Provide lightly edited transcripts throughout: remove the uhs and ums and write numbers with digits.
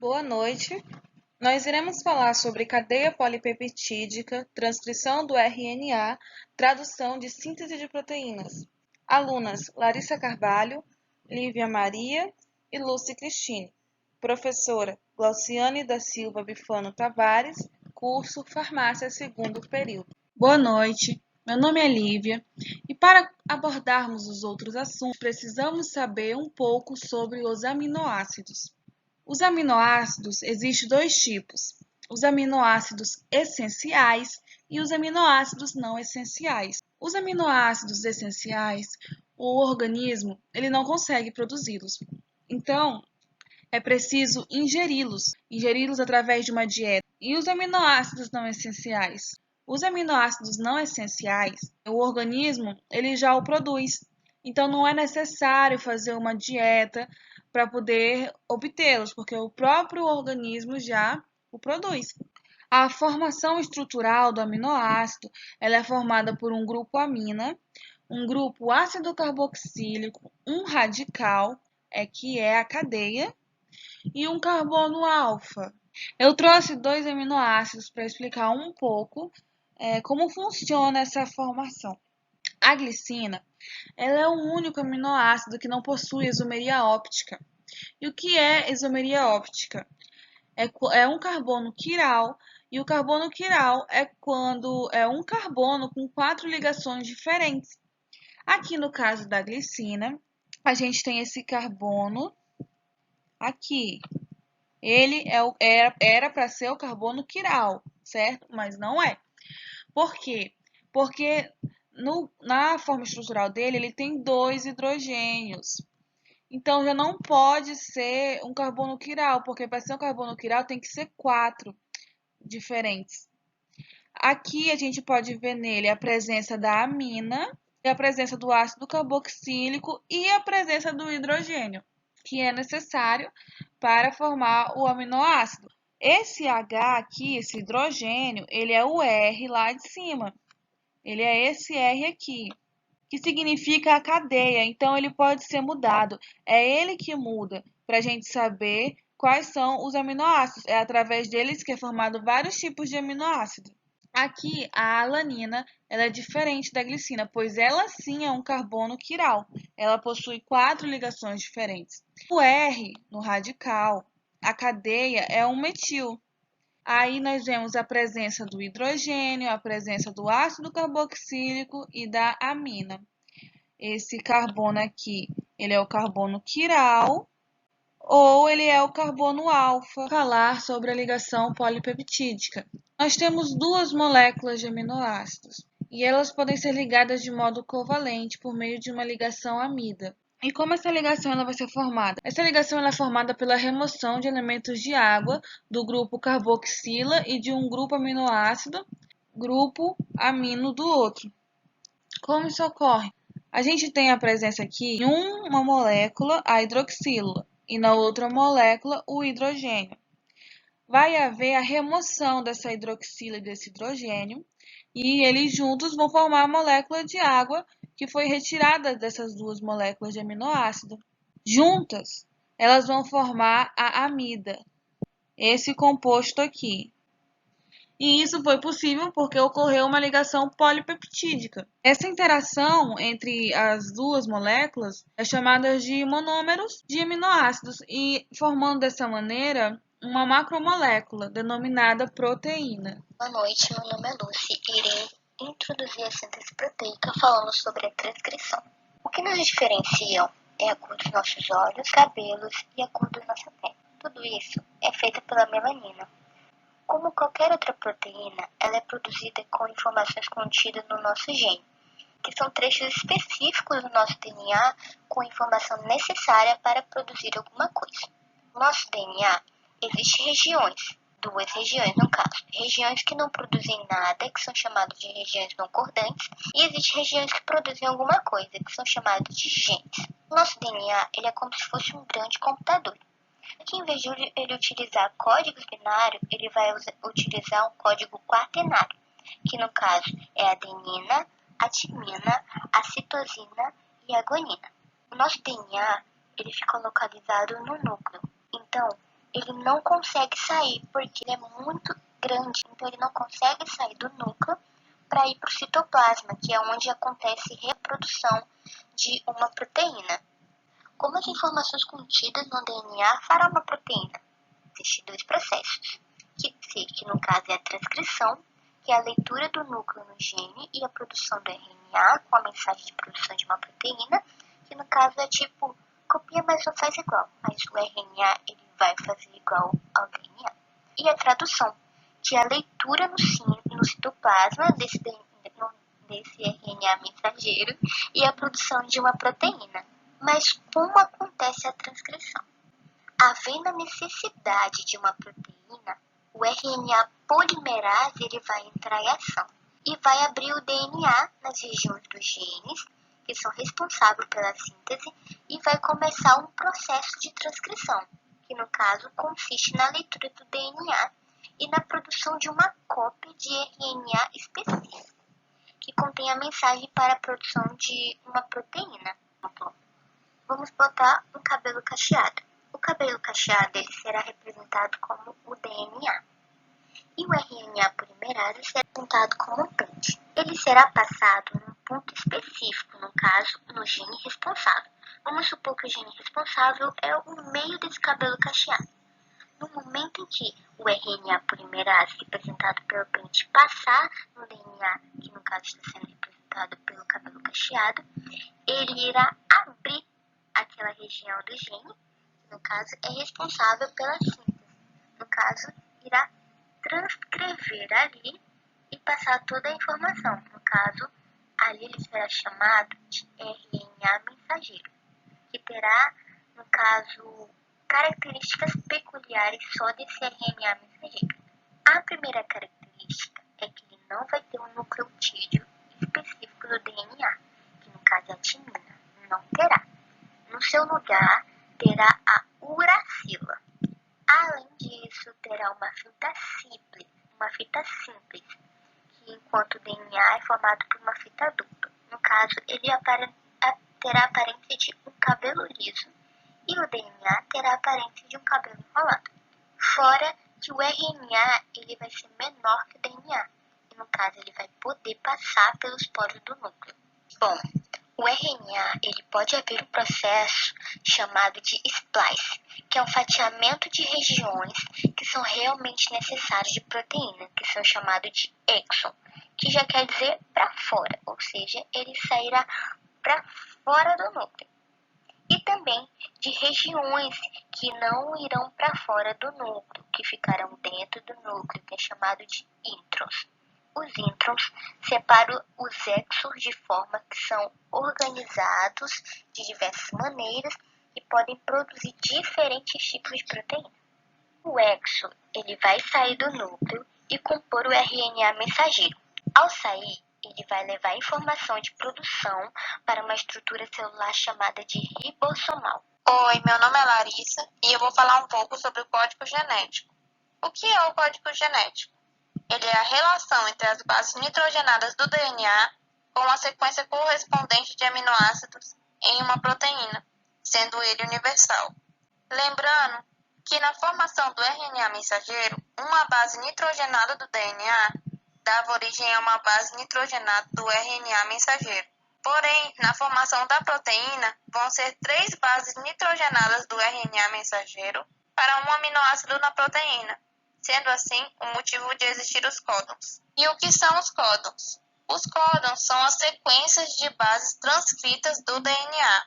Boa noite. Nós iremos falar sobre cadeia polipeptídica, transcrição do RNA, tradução de síntese de proteínas. Alunas Larissa Carvalho, Lívia Maria e Lúcia Cristine. Professora Glauciane da Silva Bifano Tavares, curso Farmácia segundo período. Boa noite, meu nome é Lívia e para abordarmos os outros assuntos, precisamos saber um pouco sobre os aminoácidos. Os aminoácidos existem dois tipos, os aminoácidos essenciais e os aminoácidos não essenciais. Os aminoácidos essenciais, o organismo ele não consegue produzi-los. Então, é preciso ingeri-los através de uma dieta. E os aminoácidos não essenciais? Os aminoácidos não essenciais, o organismo ele já o produz. Então não é necessário fazer uma dieta para poder obtê-los, porque o próprio organismo já o produz. A formação estrutural do aminoácido ela é formada por um grupo amina, um grupo ácido carboxílico, um radical, que é a cadeia, e um carbono alfa. Eu trouxe dois aminoácidos para explicar um pouco como funciona essa formação. A glicina ela é o único aminoácido que não possui isomeria óptica. E o que é isomeria óptica? É um carbono quiral, e o carbono quiral é quando é um carbono com 4 ligações diferentes. Aqui no caso da glicina, a gente tem esse carbono aqui. Ele era para ser o carbono quiral, certo? Mas não é. Por quê? Porque na forma estrutural dele, ele tem 2 hidrogênios. Então, já não pode ser um carbono quiral, porque para ser um carbono quiral tem que ser 4 diferentes. Aqui a gente pode ver nele a presença da amina, a presença do ácido carboxílico e a presença do hidrogênio, que é necessário para formar o aminoácido. Esse H aqui, esse hidrogênio, ele é o R lá de cima. Ele é esse R aqui, que significa a cadeia, então ele pode ser mudado. É ele que muda para a gente saber quais são os aminoácidos. É através deles que é formado vários tipos de aminoácidos. Aqui, a alanina ela é diferente da glicina, pois ela sim é um carbono quiral. Ela possui 4 ligações diferentes. O R, no radical, a cadeia é um metil. Aí nós vemos a presença do hidrogênio, a presença do ácido carboxílico e da amina. Esse carbono aqui, ele é o carbono quiral ou ele é o carbono alfa. Falar sobre a ligação polipeptídica. Nós temos duas moléculas de aminoácidos e elas podem ser ligadas de modo covalente por meio de uma ligação amida. E como essa ligação ela vai ser formada? Essa ligação ela é formada pela remoção de elementos de água do grupo carboxila e de um grupo aminoácido, grupo amino do outro. Como isso ocorre? A gente tem a presença aqui em uma molécula, a hidroxila, e na outra molécula, o hidrogênio. Vai haver a remoção dessa hidroxila e desse hidrogênio, e eles juntos vão formar a molécula de água que foi retirada dessas duas moléculas de aminoácido. Juntas, elas vão formar a amida, esse composto aqui. E isso foi possível porque ocorreu uma ligação polipeptídica. Essa interação entre as duas moléculas é chamada de monômeros de aminoácidos e formando dessa maneira uma macromolécula denominada proteína. Boa noite, meu nome é Lucy e irei introduzir a síntese proteica falando sobre a transcrição. O que nos diferenciam é a cor dos nossos olhos, cabelos e a cor da nossa pele. Tudo isso é feito pela melanina. Como qualquer outra proteína, ela é produzida com informações contidas no nosso gene, que são trechos específicos do nosso DNA com a informação necessária para produzir alguma coisa. No nosso DNA, existem regiões, 2 regiões no caso, regiões que não produzem nada, que são chamadas de regiões não cordantes, e existem regiões que produzem alguma coisa, que são chamadas de genes. O nosso DNA ele é como se fosse um grande computador. Aqui, em vez de ele utilizar códigos binários, ele vai utilizar um código quaternário, que no caso é a adenina, a timina, a citosina e a guanina. O nosso DNA ele fica localizado no núcleo, então ele não consegue sair porque ele é muito grande, então ele não consegue sair do núcleo para ir para o citoplasma, que é onde acontece reprodução de uma proteína. Como as informações contidas no DNA farão uma proteína? Existem dois processos, que no caso é a transcrição, que é a leitura do núcleo no gene, e a produção do RNA com a mensagem de produção de uma proteína, que no caso é tipo, copia mas não faz igual, mas o RNA ele vai fazer igual ao DNA. E a tradução, que é a leitura no citoplasma desse RNA mensageiro e a produção de uma proteína. Mas como acontece a transcrição? Havendo a necessidade de uma proteína, o RNA polimerase ele vai entrar em ação e vai abrir o DNA nas regiões dos genes que são responsáveis pela síntese e vai começar um processo de transcrição, que no caso consiste na leitura do DNA e na produção de uma cópia de RNA específico, que contém a mensagem para a produção de uma proteína. Vamos botar um cabelo cacheado. O cabelo cacheado ele será representado como o DNA. E o RNA polimerase será representado como um pente. Ele será passado num ponto específico, no caso, no gene responsável. Vamos supor que o gene responsável é o meio desse cabelo cacheado. No momento em que o RNA polimerase, representado pelo pente, passar no DNA, que no caso está sendo representado pelo cabelo cacheado, ele irá abrir aquela região do gene, que no caso é responsável pela síntese. No caso, irá transcrever ali e passar toda a informação. No caso, ali ele será chamado de RNA mensageiro, que terá, no caso, características peculiares só desse RNA mensageiro. A primeira característica é que ele não vai ter um nucleotídeo específico do DNA, que no caso é a timina. Não terá. No seu lugar, terá a uracila. Além disso, terá uma fita simples, que enquanto o DNA é formado por uma fita dupla. No caso, ele terá a aparência de um cabelo liso e o DNA terá a aparência de um cabelo enrolado. Fora que o RNA ele vai ser menor que o DNA, e no caso ele vai poder passar pelos poros do núcleo. Bom, o RNA ele pode haver um processo chamado de splice, que é um fatiamento de regiões que são realmente necessárias de proteína, que são chamados de exon, que já quer dizer para fora, ou seja, ele sairá para fora do núcleo. E também de regiões que não irão para fora do núcleo, que ficarão dentro do núcleo, que é chamado de introns. Os introns separam os exons de forma que são organizados de diversas maneiras e podem produzir diferentes tipos de proteína. O exo ele vai sair do núcleo e compor o RNA mensageiro. Ao sair, ele vai levar informação de produção para uma estrutura celular chamada de ribossomal. Oi, meu nome é Larissa e eu vou falar um pouco sobre o código genético. O que é o código genético? Ele é a relação entre as bases nitrogenadas do DNA com a sequência correspondente de aminoácidos em uma proteína, sendo ele universal. Lembrando que na formação do RNA mensageiro, uma base nitrogenada do DNA dava origem a uma base nitrogenada do RNA mensageiro. Porém, na formação da proteína, vão ser 3 bases nitrogenadas do RNA mensageiro para um aminoácido na proteína, sendo assim o motivo de existir os códons. E o que são os códons? Os códons são as sequências de bases transcritas do DNA.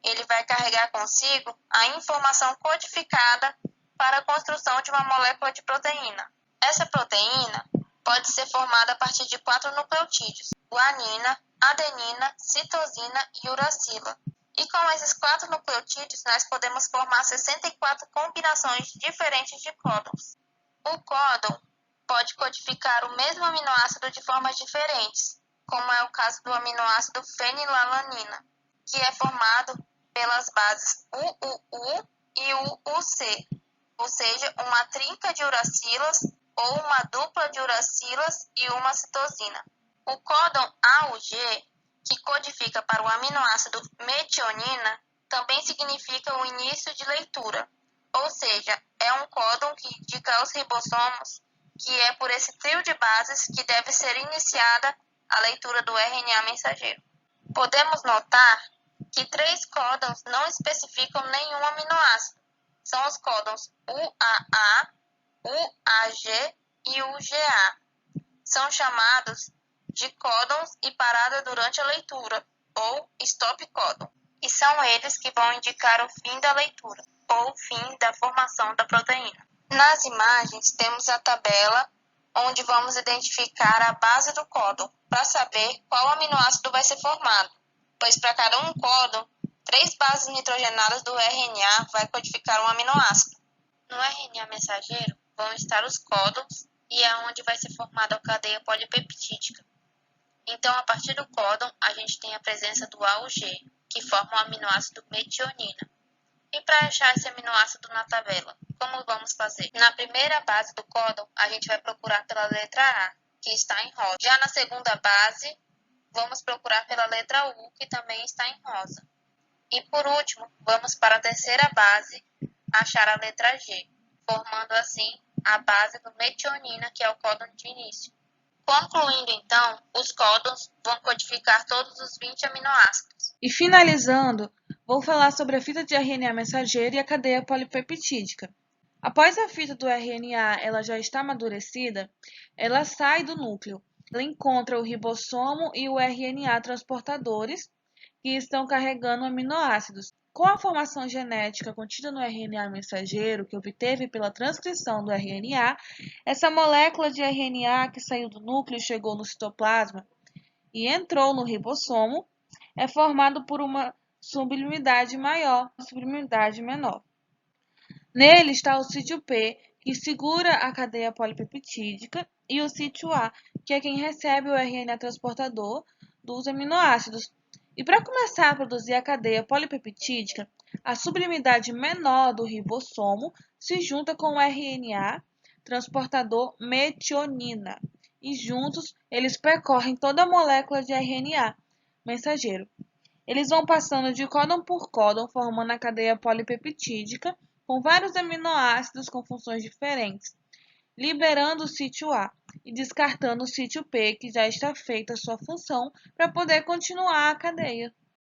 Ele vai carregar consigo a informação codificada para a construção de uma molécula de proteína. Essa proteína pode ser formada a partir de 4 nucleotídeos: guanina, adenina, citosina e uracila. E com esses 4 nucleotídeos, nós podemos formar 64 combinações diferentes de códons. O códon pode codificar o mesmo aminoácido de formas diferentes, como é o caso do aminoácido fenilalanina, que é formado pelas bases UUU e UUC, ou seja, uma trinca de uracilas ou uma dupla de uracilas e uma citosina. O códon AUG, que codifica para o aminoácido metionina, também significa o início de leitura, ou seja, é um códon que indica aos ribossomos que é por esse trio de bases que deve ser iniciada a leitura do RNA mensageiro. Podemos notar que 3 códons não especificam nenhum aminoácido. São os códons UAA, UAG e UGA. São chamados de códons e parada durante a leitura, ou stop códon. E são eles que vão indicar o fim da leitura, ou fim da formação da proteína. Nas imagens temos a tabela onde vamos identificar a base do códon para saber qual aminoácido vai ser formado, pois para cada um códon, 3 bases nitrogenadas do RNA vai codificar um aminoácido. No RNA mensageiro vão estar os códons e é onde vai ser formada a cadeia polipeptídica. Então, a partir do códon, a gente tem a presença do A ou G, que forma o aminoácido metionina. E para achar esse aminoácido na tabela, como vamos fazer? Na primeira base do códon, a gente vai procurar pela letra A, que está em rosa. Já na segunda base, vamos procurar pela letra U, que também está em rosa. E por último, vamos para a terceira base, achar a letra G, formando assim a base do metionina, que é o códon de início. Concluindo então, os códons vão codificar todos os 20 aminoácidos. E finalizando, vou falar sobre a fita de RNA mensageiro e a cadeia polipeptídica. Após a fita do RNA ela já está amadurecida, ela sai do núcleo. Ela encontra o ribossomo e o RNA transportadores que estão carregando aminoácidos. Com a formação genética contida no RNA mensageiro, que obteve pela transcrição do RNA, essa molécula de RNA que saiu do núcleo e chegou no citoplasma e entrou no ribossomo, é formado por uma subunidade maior e uma subunidade menor. Nele está o sítio P, que segura a cadeia polipeptídica, e o sítio A, que é quem recebe o RNA transportador dos aminoácidos. E para começar a produzir a cadeia polipeptídica, a subunidade menor do ribossomo se junta com o RNA transportador metionina, e juntos eles percorrem toda a molécula de RNA mensageiro. Eles vão passando de códon por códon, formando a cadeia polipeptídica, com vários aminoácidos com funções diferentes, liberando o sítio A e descartando o sítio P, que já está feita a sua função, para poder continuar a cadeia.